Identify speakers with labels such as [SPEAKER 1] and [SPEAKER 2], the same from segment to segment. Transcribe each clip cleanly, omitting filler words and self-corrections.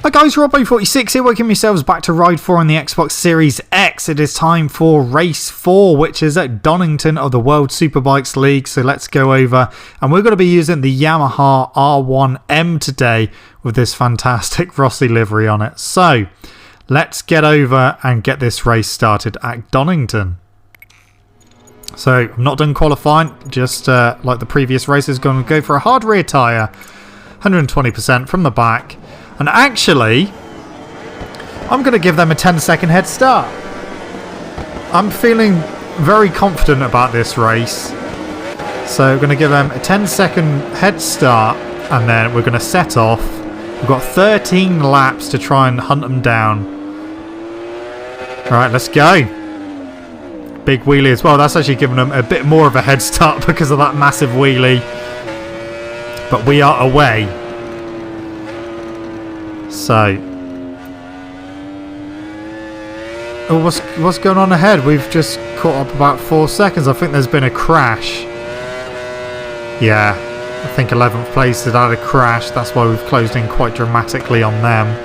[SPEAKER 1] Hi guys, Robbo46 here, welcome yourselves back to Ride 4 on the Xbox Series X. It is time for Race 4, which is at Donington of the World Superbikes League. So let's go over, and we're going to be using the Yamaha R1M today with this fantastic Rossi livery on it. So let's get over and get this race started at Donington. So I'm not done qualifying, just like the previous races, going to go for a hard rear tyre, 120% from the back. And actually, I'm going to give them a 10-second head start. I'm feeling very confident about this race. So we're going to give them a 10-second head start, and then we're going to set off. We've got 13 laps to try and hunt them down. Alright, let's go. Big wheelie as well. That's actually giving them a bit more of a head start because of that massive wheelie. But we are away. So, what's going on ahead? We've just caught up about 4 seconds. I think there's been a crash. Yeah, I think 11th place had had a crash. That's why we've closed in quite dramatically on them.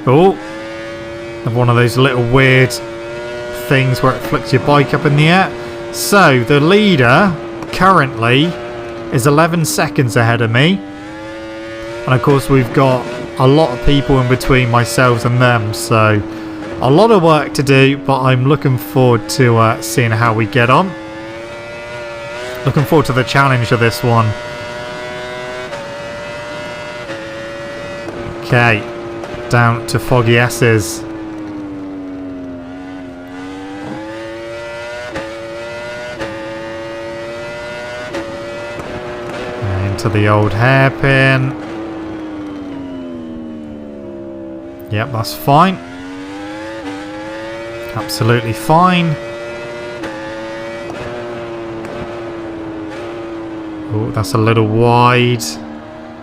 [SPEAKER 1] Oh, one of those little weird things where it flicks your bike up in the air. So, the leader currently is 11 seconds ahead of me. And of course we've got a lot of people in between myself and them, so a lot of work to do, but I'm looking forward to seeing how we get on. Looking forward to the challenge of this one. Okay, down to Foggy S's. Into the old hairpin. Yep, that's fine. Absolutely fine. Oh, that's a little wide.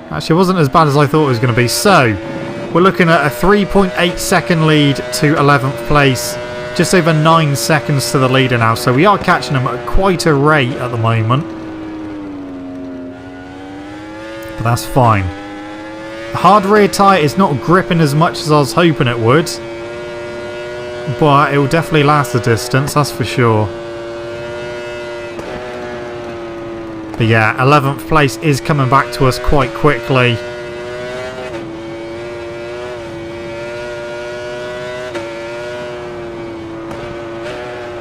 [SPEAKER 1] Actually, it wasn't as bad as I thought it was going to be. So, we're looking at a 3.8 second lead to 11th place. Just over 9 seconds to the leader now. So we are catching them at quite a rate at the moment. But that's fine. The hard rear tyre is not gripping as much as I was hoping it would, but it will definitely last the distance, that's for sure. But yeah, 11th place is coming back to us quite quickly.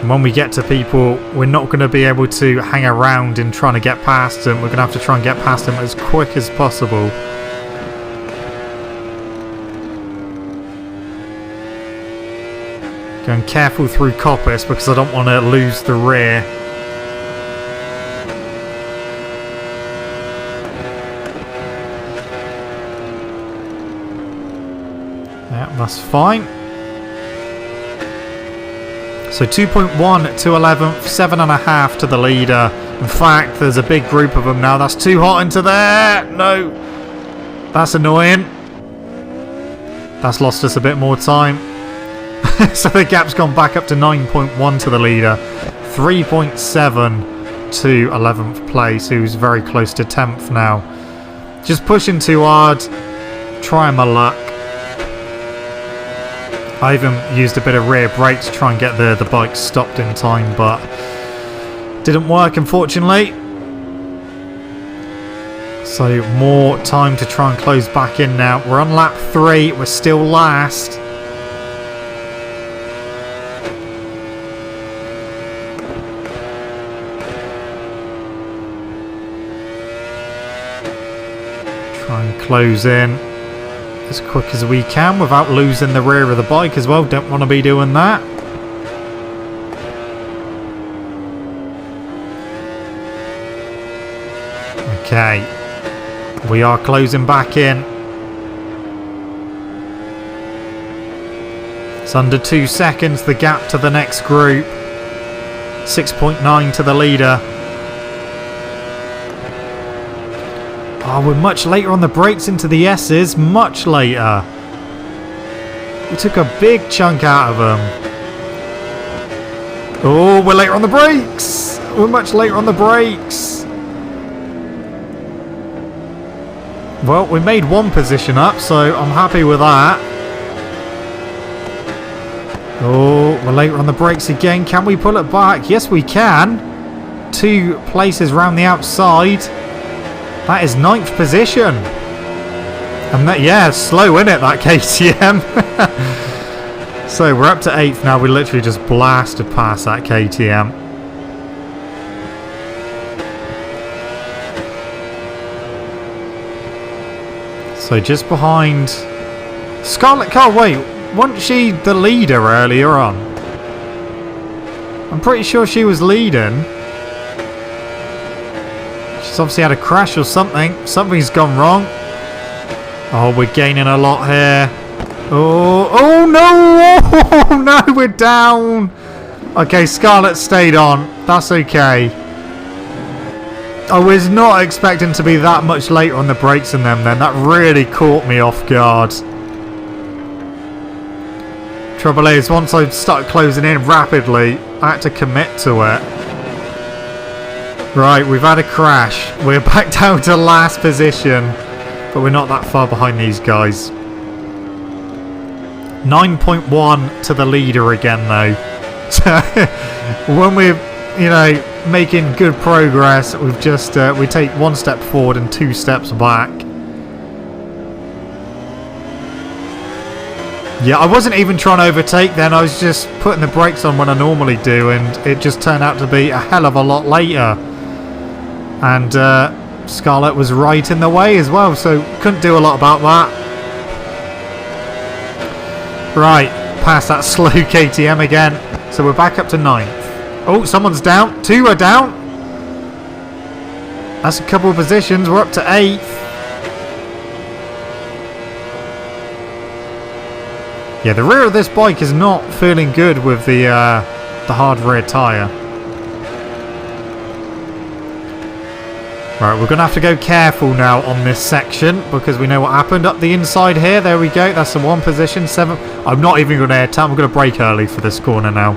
[SPEAKER 1] And when we get to people, we're not going to be able to hang around in trying to get past them. We're going to have to try and get past them as quick as possible. Going careful through coppice because I don't want to lose the rear. Yeah, that's fine. So 2.1 to 11th, 7.5 to the leader. In fact, there's a big group of them now. That's too hot into there. No. That's annoying. That's lost us a bit more time. So the gap's gone back up to 9.1 to the leader, 3.7 to 11th place, who's very close to 10th now. Just pushing too hard, trying my luck. I even used a bit of rear brake to try and get the bike stopped in time, but didn't work, unfortunately. So more time to try and close back in now. We're on lap 3, we're still last. Try and close in as quick as we can without losing the rear of the bike as well. Don't want to be doing that. Okay, we are closing back in. It's under 2 seconds, the gap to the next group. 6.9 to the leader. Oh, we're much later on the brakes into the S's. Much later. We took a big chunk out of them. Oh, we're later on the brakes. We're much later on the brakes. Well, we made one position up, so I'm happy with that. Oh, we're later on the brakes again. Can we pull it back? Yes, we can. 2 places round the outside. That is 9th position. And that, yeah, slow in it, that KTM. So we're up to 8th now. We literally just blasted past that KTM. So just behind Scarlett Car. Wait, wasn't she the leader earlier on? I'm pretty sure she was leading. She's obviously had a crash or something. Something's gone wrong. Oh, we're gaining a lot here. Oh no! Oh no, we're down. Okay, Scarlett stayed on. That's okay. I was not expecting to be that much later on the brakes than them then. That really caught me off guard. Trouble is, once I started closing in rapidly, I had to commit to it. Right, we've had a crash. We're back down to last position. But we're not that far behind these guys. 9.1 to the leader again though. So when we're, you know, making good progress, we've just we take 1 step forward and 2 steps back. Yeah, I wasn't even trying to overtake then. I was just putting the brakes on when I normally do, and it just turned out to be a hell of a lot later. And Scarlett was right in the way as well, so couldn't do a lot about that. Right, past that slow KTM again. So we're back up to 9th. Oh, someone's down. 2 are down. That's a couple of positions. We're up to 8th. Yeah, the rear of this bike is not feeling good with the hard rear tyre. Right, we're going to have to go careful now on this section because we know what happened up the inside here. There we go. That's the 1 position. 7. I'm not even going to air tap. I'm going to brake early for this corner now.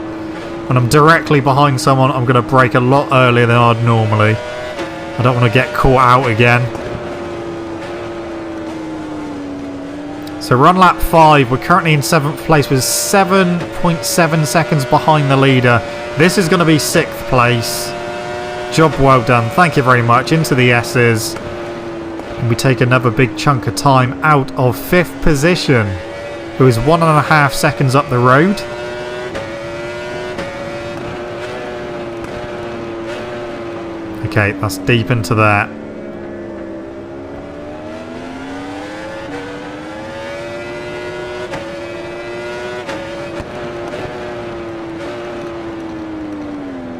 [SPEAKER 1] When I'm directly behind someone, I'm going to brake a lot earlier than I'd normally. I don't want to get caught out again. So we're on lap 5. We're currently in 7th place with 7.7 seconds behind the leader. This is going to be 6th place. Job well done. Thank you very much. Into the S's. And we take another big chunk of time out of 5th position, who is 1.5 seconds up the road. Okay, that's deep into that.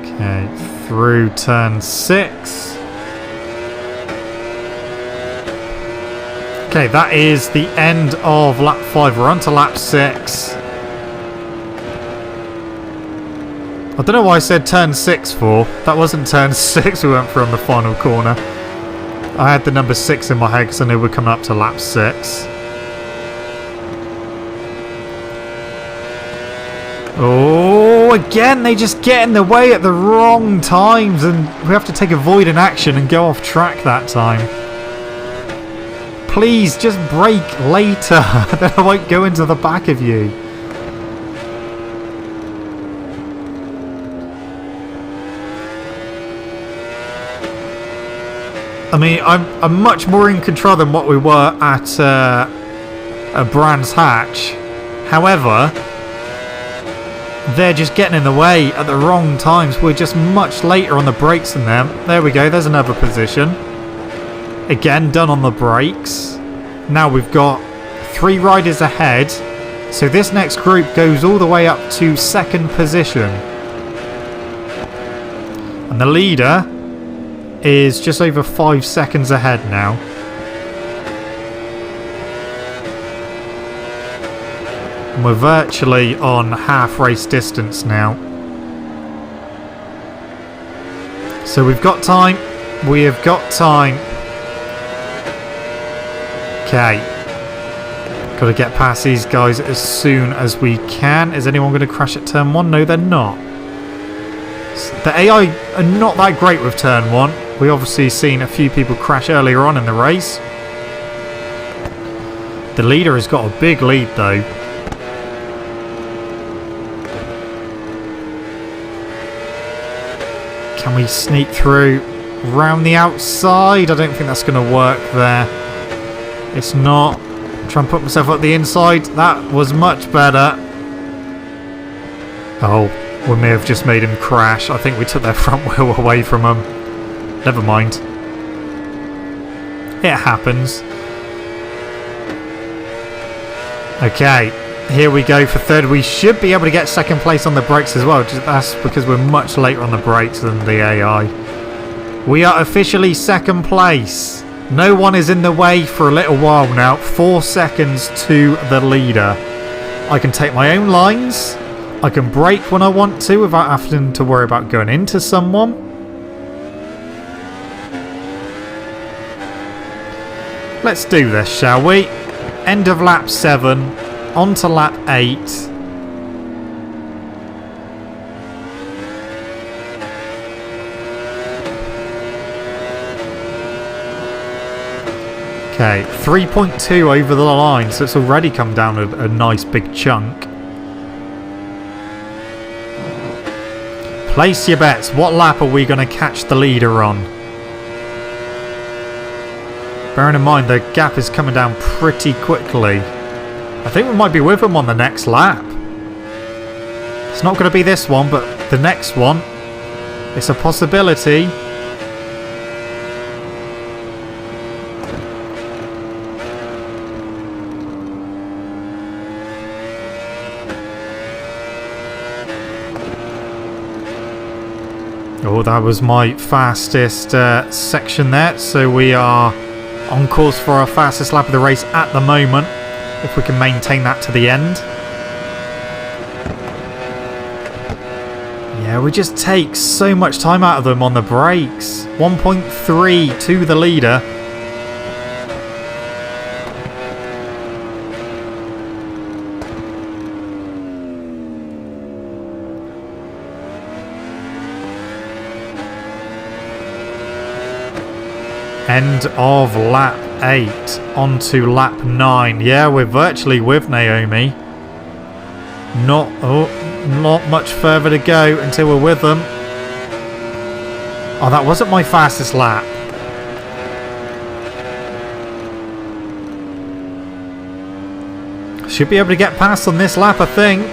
[SPEAKER 1] Okay, through turn 6. Okay, that is the end of lap 5. We're on to lap 6. I don't know why I said turn 6 for. That wasn't turn 6 we went for on the final corner. I had the number 6 in my head because I knew we're coming up to lap 6. Oh, again, they just get in the way at the wrong times and we have to take avoid an action and go off track that time. Please, just brake later. Then I won't go into the back of you. I mean, I'm much more in control than what we were at a Brands Hatch. However, they're just getting in the way at the wrong times. We're just much later on the brakes than them. There we go. There's another position. Again, done on the brakes. Now we've got 3 riders ahead. So this next group goes all the way up to 2nd position. And the leader is just over 5 seconds ahead now. And we're virtually on half race distance now. So we've got time. We have got time. Okay. Got to get past these guys as soon as we can. Is anyone going to crash at turn 1? No, they're not. The AI are not that great with turn 1. We obviously seen a few people crash earlier on in the race. The leader has got a big lead though. Can we sneak through round the outside? I don't think that's going to work there. It's not. Try and put myself up the inside. That was much better. Oh, we may have just made him crash. I think we took their front wheel away from him. Never mind. It happens. Okay, here we go for third. We should be able to get second place on the brakes as well. That's because we're much later on the brakes than the AI. We are officially second place. No one is in the way for a little while now. 4 seconds to the leader. I can take my own lines. I can brake when I want to without having to worry about going into someone. Let's do this, shall we? End of lap 7. On to lap 8. Okay, 3.2 over the line, so it's already come down a nice big chunk. Place your bets. What lap are we going to catch the leader on? Bearing in mind the gap is coming down pretty quickly. I think we might be with him on the next lap. It's not going to be this one, but the next one. It's a possibility. Oh, that was my fastest section there. So we are on course for our fastest lap of the race at the moment. If we can maintain that to the end. Yeah, we just take so much time out of them on the brakes. 1.3 to the leader. End of lap 8, on to lap 9. Yeah, we're virtually with Naomi. Not much further to go until we're with them. Oh, that wasn't my fastest lap. Should be able to get past on this lap, I think.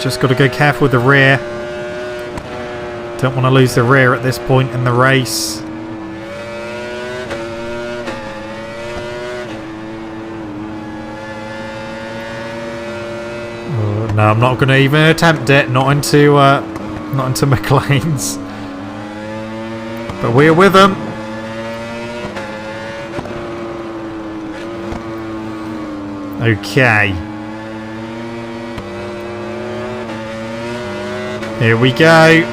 [SPEAKER 1] Just got to go careful with the rear. Don't want to lose the rear at this point in the race. Oh, no, I'm not going to even attempt it. Not into McLean's. But we're with them. Okay. Here we go.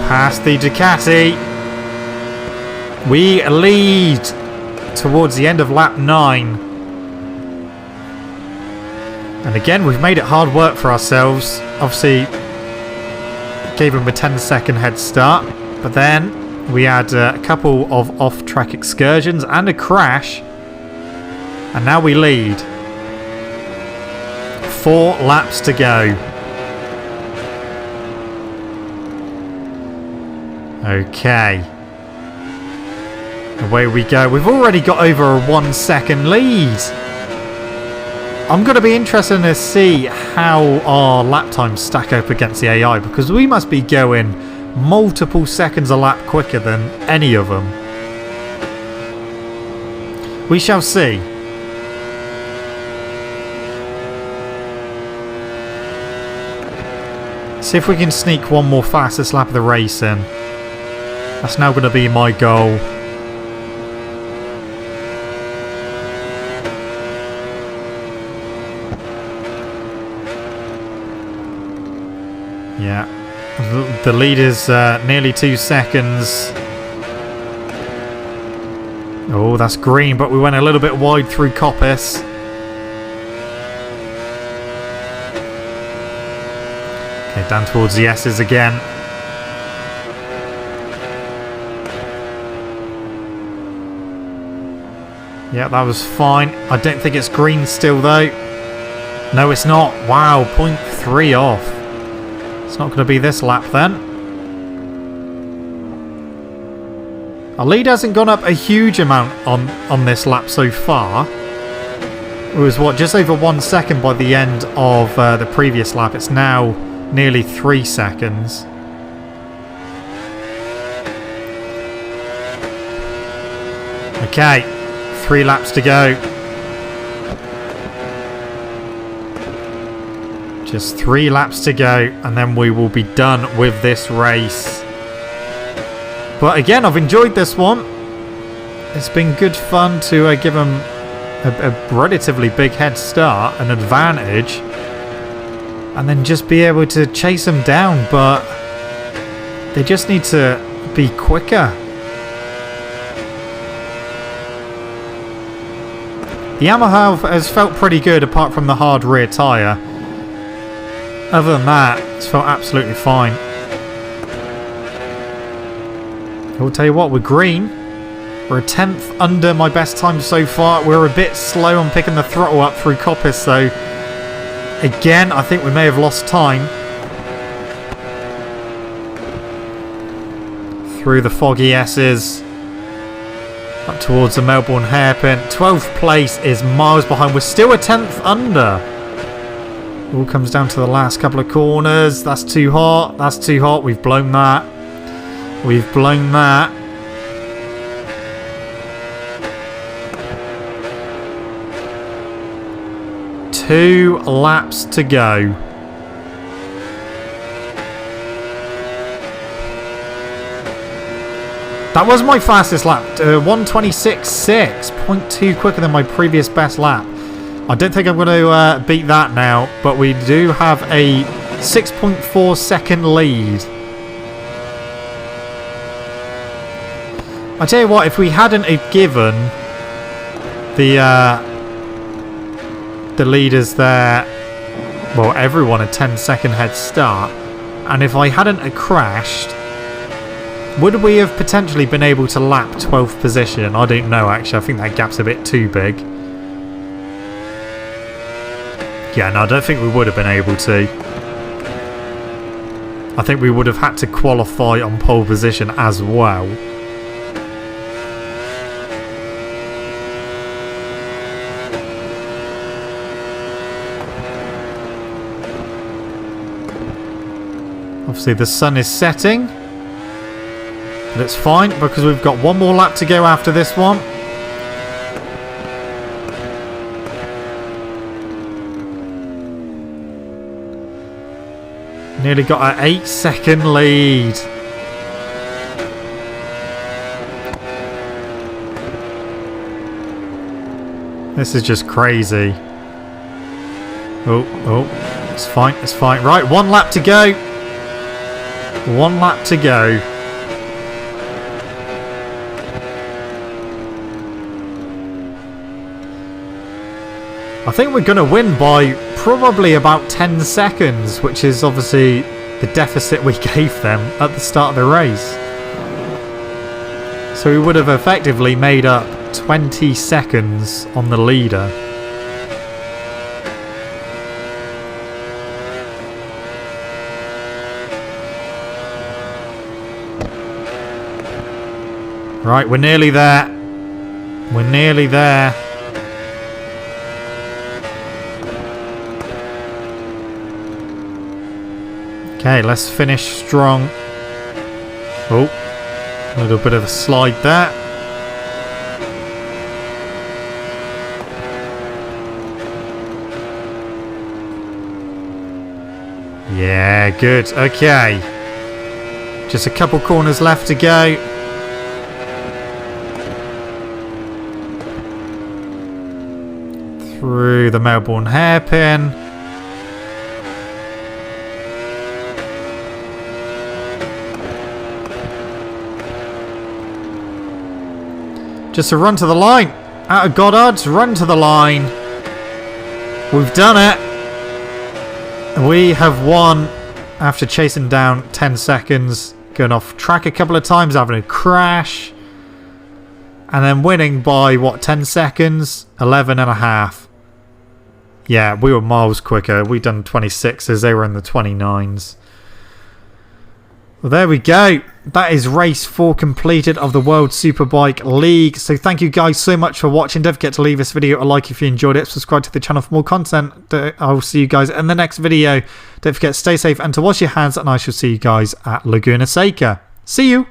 [SPEAKER 1] Past the Ducati. We lead towards the end of lap 9. And again, we've made it hard work for ourselves. Obviously, gave him a 10-second head start. But then we had a couple of off-track excursions and a crash. And now we lead. 4 laps to go. Okay. Away we go. We've already got over a 1-second lead. I'm going to be interested to see how our lap times stack up against the AI, because we must be going multiple seconds a lap quicker than any of them. We shall see. See if we can sneak one more fastest lap of the race in. That's now going to be my goal. Yeah. The lead is nearly 2 seconds. Oh, that's green, but we went a little bit wide through Coppice. Okay, down towards the S's again. Yeah, that was fine. I don't think it's green still though. No, it's not. Wow, 0.3 off. It's not going to be this lap then. Our lead hasn't gone up a huge amount on this lap so far. It was, what, just over 1 second by the end of the previous lap. It's now nearly 3 seconds. Okay, 3 laps to go. Just 3 laps to go, and then we will be done with this race. But again, I've enjoyed this one. It's been good fun to give them a relatively big head start, an advantage, and then just be able to chase them down. But they just need to be quicker. The Yamaha has felt pretty good apart from the hard rear tyre. Other than that, it's felt absolutely fine. I'll tell you what, we're green. We're a 10th under my best time so far. We're a bit slow on picking the throttle up through Coppice, so again, I think we may have lost time. Through the foggy S's. Up towards the Melbourne hairpin. 12th place is miles behind. We're still a 10th under. All comes down to the last couple of corners. That's too hot. That's too hot. We've blown that. We've blown that. Two laps to go. That was my fastest lap, 1:26.6, 0.2 quicker than my previous best lap. I don't think I'm going to beat that now, but we do have a 6.4 second lead. I tell you what, if we hadn't have given the leaders there, well, everyone a 10-second head start, and if I hadn't have crashed, would we have potentially been able to lap 12th position? I don't know, actually. I think that gap's a bit too big. Yeah, no, I don't think we would have been able to. I think we would have had to qualify on pole position as well. Obviously, the sun is setting. But it's fine because we've got one more lap to go after this one. Nearly got an 8-second lead. This is just crazy. Oh, it's fine, it's fine. Right, 1 lap to go. 1 lap to go. I think we're going to win by probably about 10 seconds, which is obviously the deficit we gave them at the start of the race. So we would have effectively made up 20 seconds on the leader. Right, we're nearly there. We're nearly there. Okay, let's finish strong. Oh, a little bit of a slide there. Yeah, good. Okay. Just a couple corners left to go. Through the Melbourne hairpin. Just a run to the line. Out of Goddard's, run to the line. We've done it. We have won after chasing down 10 seconds. Going off track a couple of times, having a crash. And then winning by, what, 10 seconds? 11 and a half. Yeah, we were miles quicker. We done 26s. They were in the 29s. Well, there we go. That is race 4 completed of the World Superbike League. So thank you guys so much for watching. Don't forget to leave this video a like if you enjoyed it. Subscribe to the channel for more content. I'll see you guys in the next video. Don't forget to stay safe and to wash your hands. And I shall see you guys at Laguna Seca. See you.